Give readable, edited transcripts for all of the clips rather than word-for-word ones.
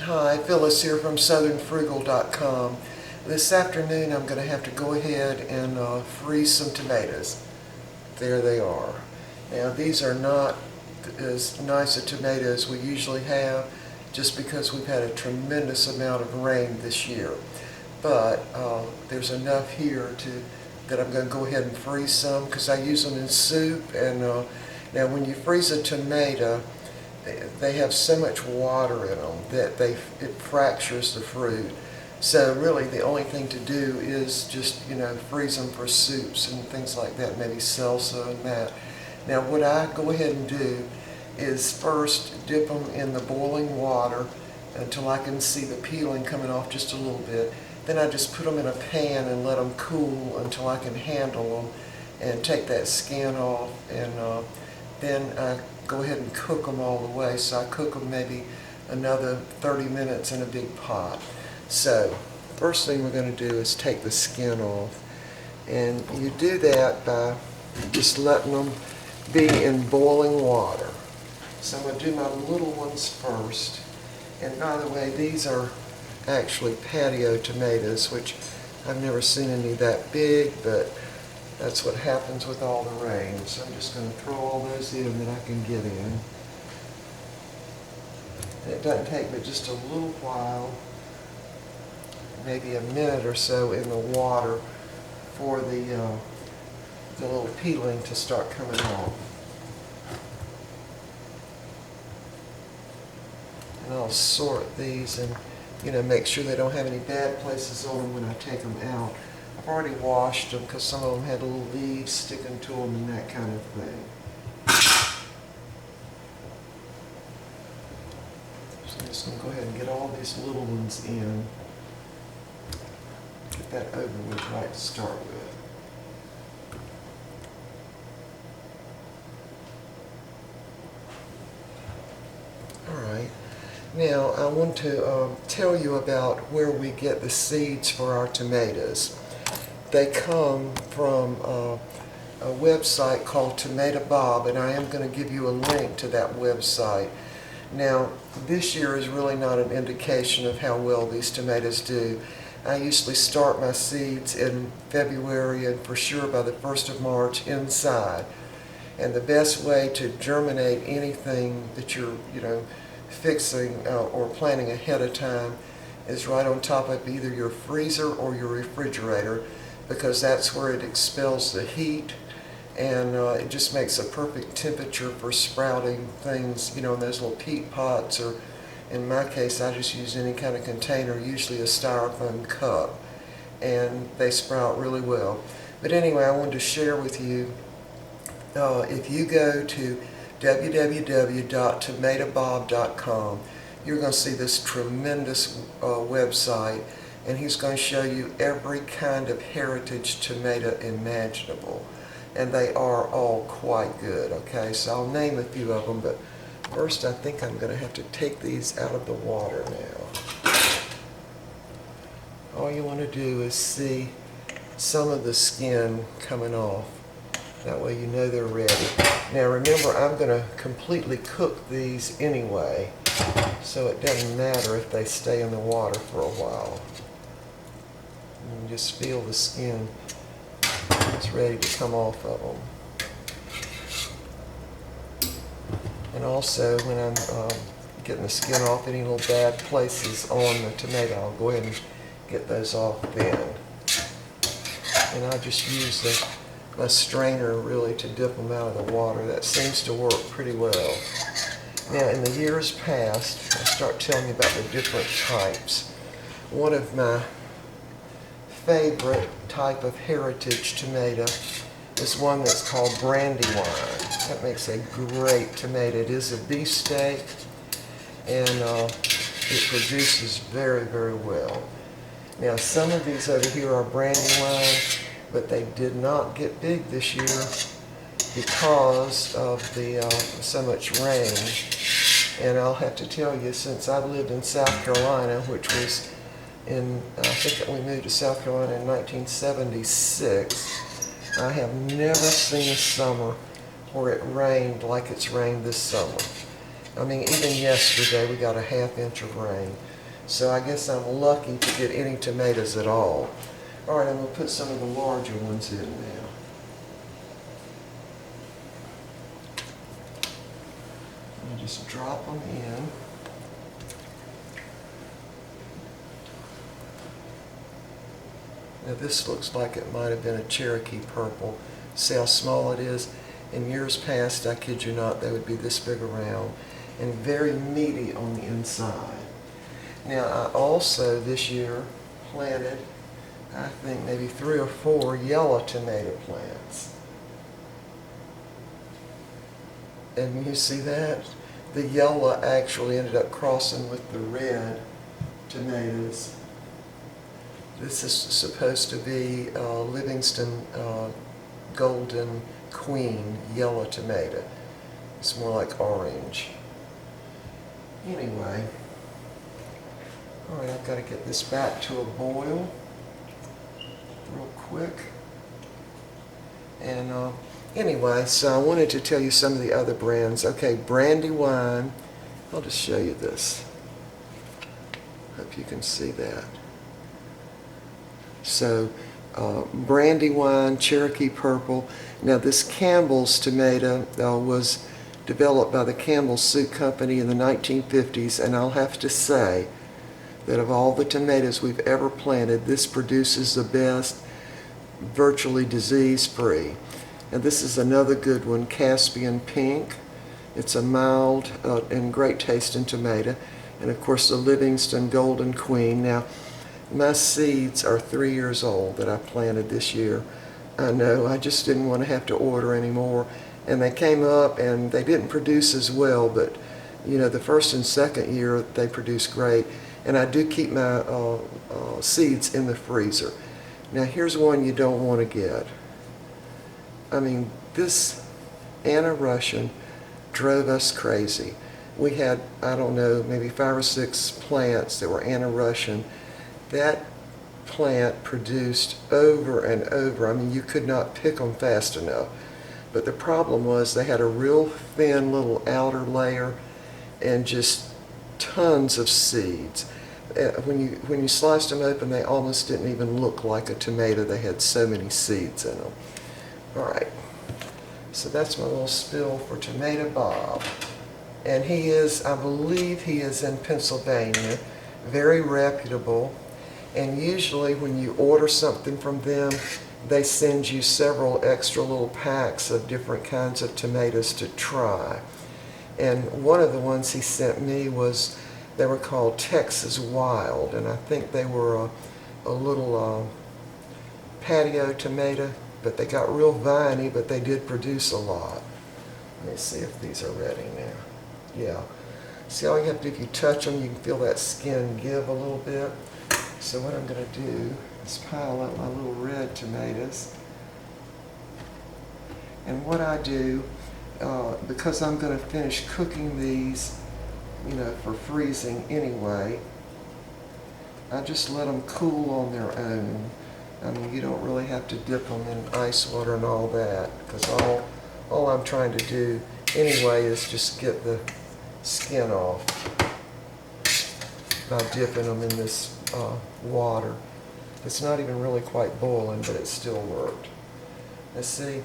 Hi, Phyllis here from southernfrugal.com. This afternoon I'm going to have to go ahead and freeze some tomatoes. There they are. Now these are not as nice a tomato as we usually have just because we've had a tremendous amount of rain this year. But there's enough here that I'm going to go ahead and freeze some because I use them in soup. And now when you freeze a tomato, they have so much water in them that it fractures the fruit. So really the only thing to do is just, freeze them for soups and things like that, maybe salsa and that. Now what I go ahead and do is first dip them in the boiling water until I can see the peeling coming off just a little bit. Then I just put them in a pan and let them cool until I can handle them and take that skin off, and then I go ahead and cook them all the way. So I cook them maybe another 30 minutes in a big pot. So first thing we're going to do is take the skin off, and you do that by just letting them be in boiling water. So I'm going to do my little ones first. And by the way, these are actually patio tomatoes, which I've never seen any that big, but that's what happens with all the rain. So I'm just going to throw all those in that I can get in. And it doesn't take but just a little while, maybe a minute or so in the water for the little peeling to start coming off. And I'll sort these and make sure they don't have any bad places on them when I take them out. I've already washed them because some of them had little leaves sticking to them and that kind of thing. So I'm just going to go ahead and get all these little ones in. Get that over with right to start with. Alright, now I want to tell you about where we get the seeds for our tomatoes. They come from a website called Tomato Bob, and I am going to give you a link to that website. Now, this year is really not an indication of how well these tomatoes do. I usually start my seeds in February and for sure by the 1st of March inside. And the best way to germinate anything that you're, fixing or planting ahead of time is right on top of either your freezer or your refrigerator, because that's where it expels the heat, and it just makes a perfect temperature for sprouting things, in those little peat pots, or in my case I just use any kind of container, usually a styrofoam cup, and they sprout really well. But anyway, I wanted to share with you, if you go to www.tomatobob.com, you're going to see this tremendous website, and he's going to show you every kind of heritage tomato imaginable, and they are all quite good. Okay, so I'll name a few of them, but first I think I'm going to have to take these out of the water now. All you want to do is see some of the skin coming off. That way you know they're ready. Now remember, I'm going to completely cook these anyway, so it doesn't matter if they stay in the water for a while. And just feel the skin. It's ready to come off of them. And also, when I'm getting the skin off any little bad places on the tomato, I'll go ahead and get those off then. And I just use a strainer really to dip them out of the water. That seems to work pretty well. Now in the years past, I'll start telling you about the different types. One of my favorite type of heritage tomato is one that's called Brandywine. That makes a great tomato. It is a beefsteak, and it produces very, very well. Now some of these over here are Brandywine, but they did not get big this year because of so much rain. And I'll have to tell you, since I've lived in South Carolina, which was I think that we moved to South Carolina in 1976, I have never seen a summer where it rained like it's rained this summer. I mean, even yesterday we got a ½ inch of rain. So I guess I'm lucky to get any tomatoes at all. All right, I'm going to put some of the larger ones in now. I'll just drop them in. Now this looks like it might have been a Cherokee purple. See how small it is? In years past, I kid you not, they would be this big around and very meaty on the inside. Now I also this year planted, I think maybe 3 or 4 yellow tomato plants. And you see that? The yellow actually ended up crossing with the red tomatoes. This is supposed to be Livingston Golden Queen yellow tomato. It's more like orange. Anyway, all right, I've got to get this back to a boil real quick. And anyway, so I wanted to tell you some of the other brands. Okay, Brandywine. I'll just show you this. Hope you can see that. So, Brandywine, Cherokee Purple. Now this Campbell's tomato was developed by the Campbell Soup Company in the 1950s, and I'll have to say that of all the tomatoes we've ever planted, this produces the best, virtually disease-free. And this is another good one, Caspian Pink. It's a mild and great tasting tomato. And of course the Livingston Golden Queen. Now, my seeds are 3 years old that I planted this year. I know, I just didn't want to have to order anymore. And they came up and they didn't produce as well, but you know, the first and second year they produced great. And I do keep my seeds in the freezer. Now here's one you don't want to get. I mean, this Anna Russian drove us crazy. We had, I don't know, maybe 5 or 6 plants that were Anna Russian. That plant produced over and over. I mean, you could not pick them fast enough. But the problem was they had a real thin little outer layer and just tons of seeds. When you sliced them open, they almost didn't even look like a tomato. They had so many seeds in them. All right, so that's my little spill for Tomato Bob. And he is, I believe he is in Pennsylvania, very reputable. And usually when you order something from them, they send you several extra little packs of different kinds of tomatoes to try. And one of the ones he sent me was, they were called Texas Wild, and I think they were a little patio tomato, but they got real viney, but they did produce a lot. Let me see if these are ready now. Yeah. See, all you have to do, if you touch them, you can feel that skin give a little bit. So what I'm going to do is pile up my little red tomatoes. And what I do, because I'm going to finish cooking these, you know, for freezing anyway, I just let them cool on their own. I mean, you don't really have to dip them in ice water and all that, because all I'm trying to do anyway is just get the skin off by dipping them in this water. It's not even really quite boiling, but it still worked. Now see,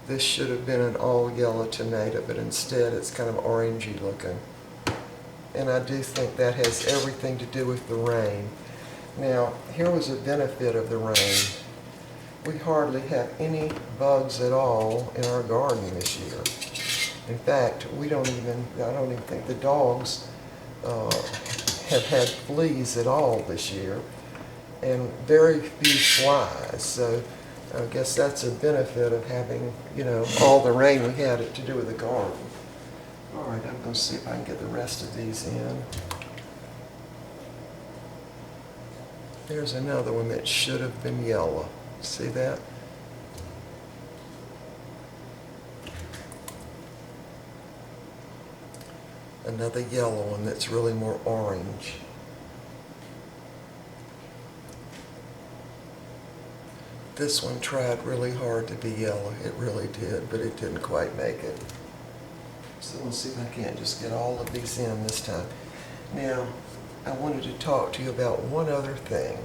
this should have been an all yellow tomato, but instead it's kind of orangey looking. And I do think that has everything to do with the rain. Now, here was a benefit of the rain. We hardly have any bugs at all in our garden this year. In fact, I don't even think the dogs have had fleas at all this year, and very few flies. So I guess that's a benefit of having, you know, all the rain we had to do with the garden. All right, I'm going to see if I can get the rest of these in. There's another one that should have been yellow. See that? Another yellow one that's really more orange. This one tried really hard to be yellow. It really did, but it didn't quite make it. So let's see if I can't just get all of these in this time. Now, I wanted to talk to you about one other thing.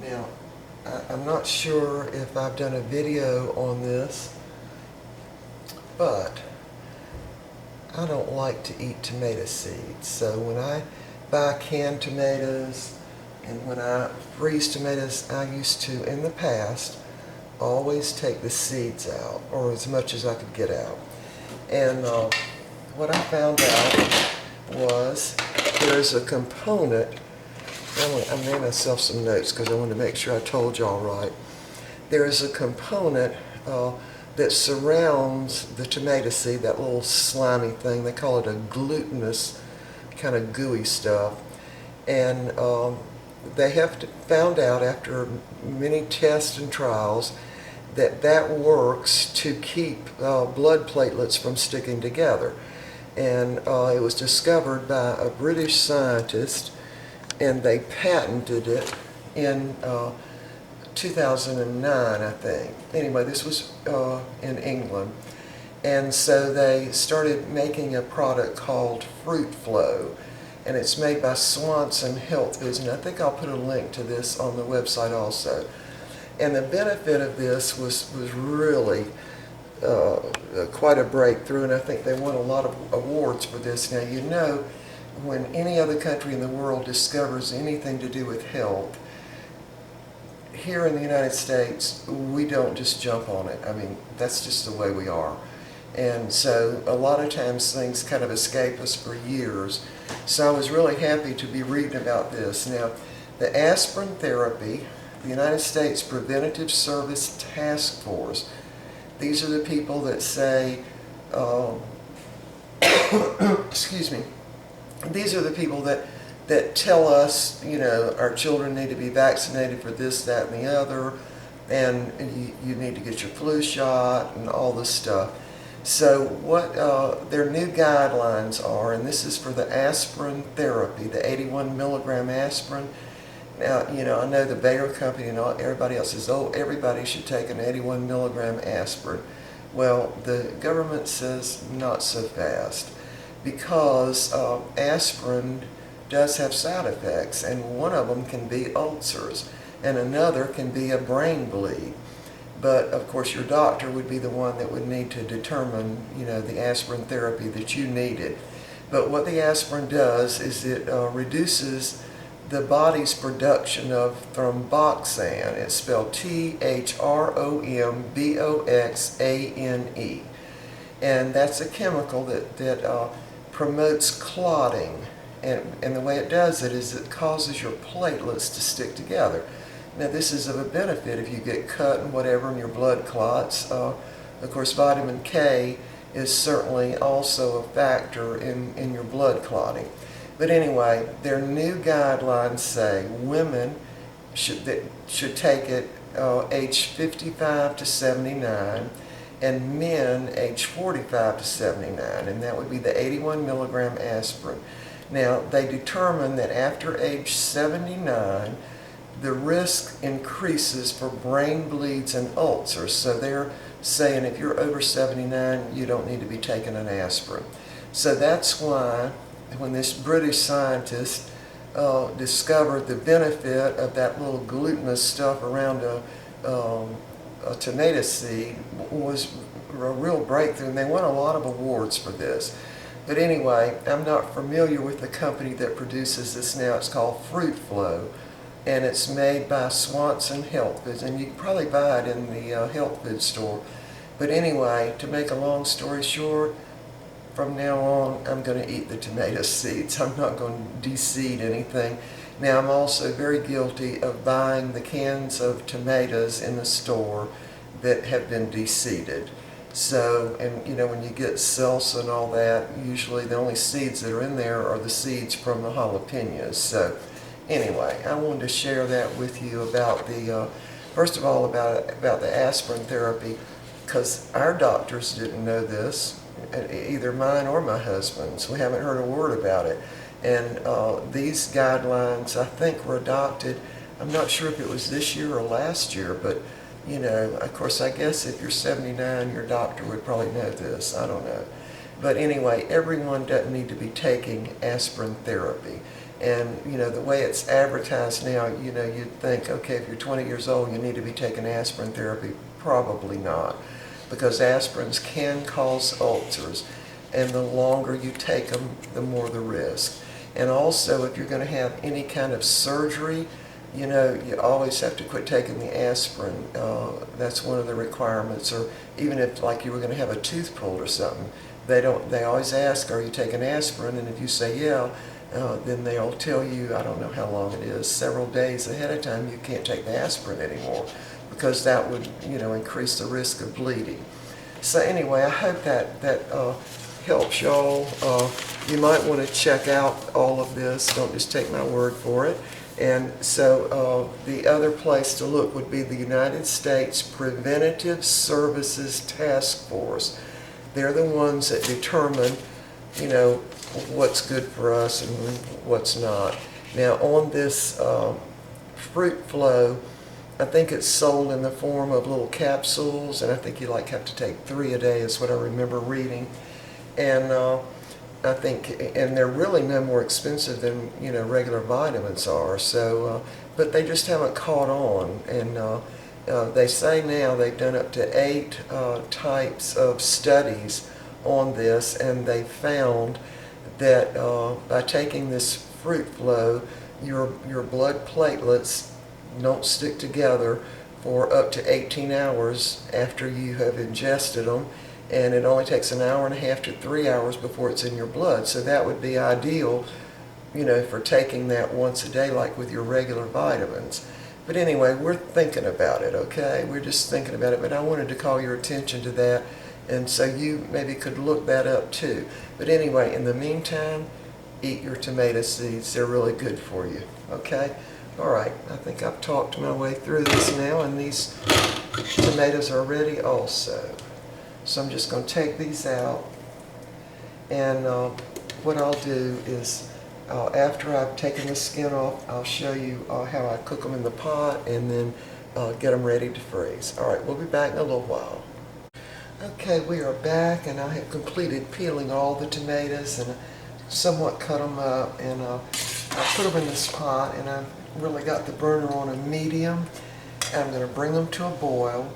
Now, I'm not sure if I've done a video on this, but I don't like to eat tomato seeds. So when I buy canned tomatoes and when I freeze tomatoes, I used to, in the past, always take the seeds out, or as much as I could get out. And what I found out was there's a component. I made myself some notes because I wanted to make sure I told y'all right. There is a component that surrounds the tomato seed, that little slimy thing. They call it a glutinous, kind of gooey stuff. And they have found out after many tests and trials that that works to keep blood platelets from sticking together. And it was discovered by a British scientist, and they patented it in 2009, I think. Anyway, this was in England. And so they started making a product called Fruitflow, and it's made by Swanson Health Foods, and I think I'll put a link to this on the website also. And the benefit of this was really quite a breakthrough, and I think they won a lot of awards for this. Now, you know, when any other country in the world discovers anything to do with health, here in the United States, we don't just jump on it. I mean, that's just the way we are. And so a lot of times things kind of escape us for years. So I was really happy to be reading about this. Now, the aspirin therapy, the United States Preventative Service Task Force, these are the people that say, excuse me, these are the people that tell us, you know, our children need to be vaccinated for this, that, and the other, and you need to get your flu shot and all this stuff. So what their new guidelines are, and this is for the aspirin therapy, the 81 milligram aspirin. Now, you know, I know the Bayer company and everybody else says, oh, everybody should take an 81 milligram aspirin. Well, the government says not so fast, because aspirin does have side effects, and one of them can be ulcers, and another can be a brain bleed. But of course your doctor would be the one that would need to determine, you know, the aspirin therapy that you needed. But what the aspirin does is it reduces the body's production of thromboxane. It's spelled Thromboxane. And that's a chemical that promotes clotting. And the way it does it is it causes your platelets to stick together. Now, this is of a benefit if you get cut and whatever and your blood clots. Of course, vitamin K is certainly also a factor in your blood clotting. But anyway, their new guidelines say women should take it age 55 to 79, and men age 45 to 79, and that would be the 81 milligram aspirin. Now, they determine that after age 79, the risk increases for brain bleeds and ulcers. So they're saying if you're over 79, you don't need to be taking an aspirin. So that's why when this British scientist discovered the benefit of that little glutinous stuff around a tomato seed, was a real breakthrough, and they won a lot of awards for this. But anyway, I'm not familiar with the company that produces this now. It's called Fruitflow, and it's made by Swanson Health Foods, and you can probably buy it in the health food store. But anyway, to make a long story short, from now on, I'm going to eat the tomato seeds. I'm not going to de-seed anything. Now, I'm also very guilty of buying the cans of tomatoes in the store that have been de-seeded. So, and you know, when you get salsa and all that, usually the only seeds that are in there are the seeds from the jalapenos. So, anyway, I wanted to share that with you about the, first of all, about the aspirin therapy, because our doctors didn't know this, either mine or my husband's. We haven't heard a word about it. And these guidelines, I think, were adopted, I'm not sure if it was this year or last year, but, you know, of course, I guess if you're 79, your doctor would probably know this. I don't know. But anyway, everyone doesn't need to be taking aspirin therapy. And, you know, the way it's advertised now, you know, you'd think, okay, if you're 20 years old, you need to be taking aspirin therapy. Probably not, because aspirins can cause ulcers, and the longer you take them, the more the risk. And also, if you're going to have any kind of surgery, you know, you always have to quit taking the aspirin. That's one of the requirements. Or even if, like, you were going to have a tooth pulled or something, they always ask, are you taking aspirin? And if you say yeah, then they'll tell you, I don't know how long it is, several days ahead of time, you can't take the aspirin anymore, because that would, you know, increase the risk of bleeding. So anyway, I hope that helps y'all. You might want to check out all of this. Don't just take my word for it. And so the other place to look would be the United States Preventative Services Task Force. They're the ones that determine, you know, what's good for us and what's not. Now on this Fruitflow, I think it's sold in the form of little capsules, and I think you have to take 3 a day is what I remember reading. And I think, and they're really no more expensive than, you know, regular vitamins are. So, but they just haven't caught on. And they say now they've done up to 8 types of studies on this, and they found that by taking this Fruitflow, your blood platelets don't stick together for up to 18 hours after you have ingested them. And it only takes an hour and a half to 3 hours before it's in your blood. So that would be ideal, you know, for taking that once a day, like with your regular vitamins. But anyway, we're thinking about it, okay? We're just thinking about it, but I wanted to call your attention to that, and so you maybe could look that up too. But anyway, in the meantime, eat your tomato seeds. They're really good for you, okay? All right, I think I've talked my way through this now, and these tomatoes are ready also. So I'm just going to take these out, and what I'll do is after I've taken the skin off, I'll show you how I cook them in the pot and then get them ready to freeze. All right, we'll be back in a little while. Okay, we are back, and I have completed peeling all the tomatoes and somewhat cut them up, and I put them in this pot, and I've really got the burner on a medium. And I'm going to bring them to a boil,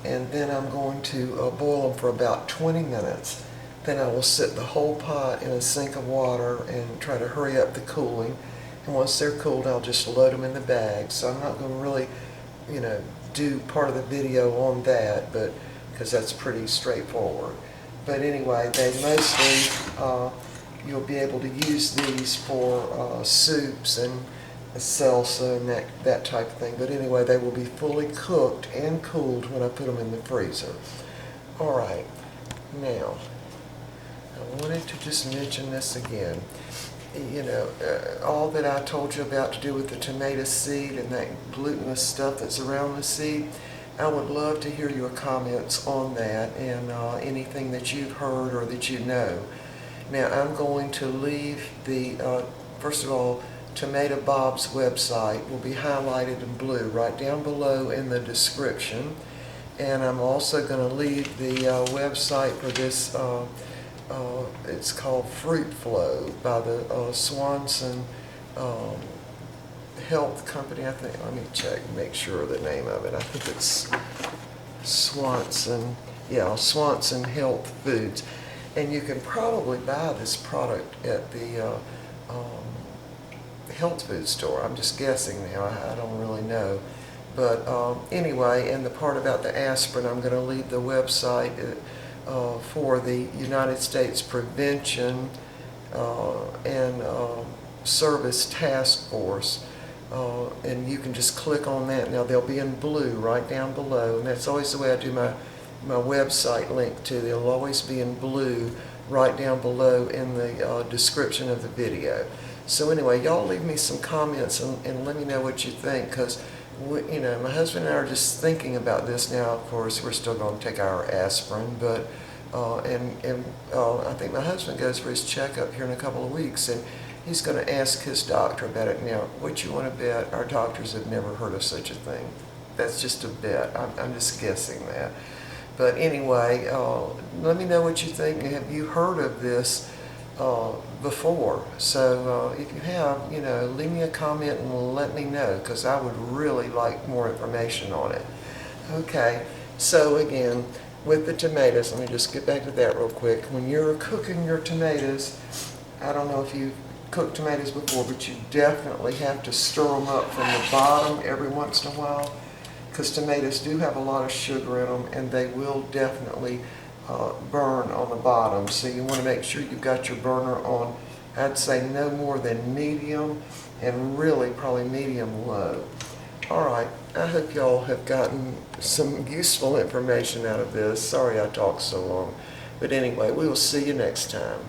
and then I'm going to boil them for about 20 minutes. Then I will set the whole pot in a sink of water and try to hurry up the cooling. And once they're cooled, I'll just load them in the bag. So I'm not going to really, you know, do part of the video on that, but because that's pretty straightforward. But anyway, they mostly, you'll be able to use these for soups and salsa and that type of thing. But anyway, they will be fully cooked and cooled when I put them in the freezer. All right, now I wanted to just mention this again. You know, all that I told you about to do with the tomato seed and that glutinous stuff that's around the seed, I would love to hear your comments on that and anything that you've heard or that you know. Now I'm going to leave the, first of all, Tomato Bob's website will be highlighted in blue right down below in the description. And I'm also going to leave the website for this, it's called Fruitflow by the Swanson Health Company, I think. Let me check, make sure of the name of it. I think it's Swanson, yeah, Swanson Health Foods. And you can probably buy this product at the health food store. I'm just guessing now, I don't really know. But anyway, and the part about the aspirin, I'm going to leave the website for the United States Prevention and Service Task Force. And you can just click on that. Now they'll be in blue right down below, and that's always the way I do my website link too. They'll always be in blue right down below in the description of the video. So anyway, y'all leave me some comments and let me know what you think, because you know, my husband and I are just thinking about this now. Of course, we're still going to take our aspirin, but I think my husband goes for his checkup here in a couple of weeks, and he's going to ask his doctor about it. Now, what you want to bet? Our doctors have never heard of such a thing. That's just a bet. I'm just guessing that. But anyway, let me know what you think. Have you heard of this before? So if you have, leave me a comment and let me know, because I would really like more information on it. Okay, so again, with the tomatoes, let me just get back to that real quick. When you're cooking your tomatoes, I don't know if you've cooked tomatoes before, but you definitely have to stir them up from the bottom every once in a while, because tomatoes do have a lot of sugar in them, and they will definitely burn on the bottom. So you want to make sure you've got your burner on, I'd say no more than medium, and really probably medium low. All right, I hope y'all have gotten some useful information out of this. Sorry I talked so long. But anyway, we will see you next time.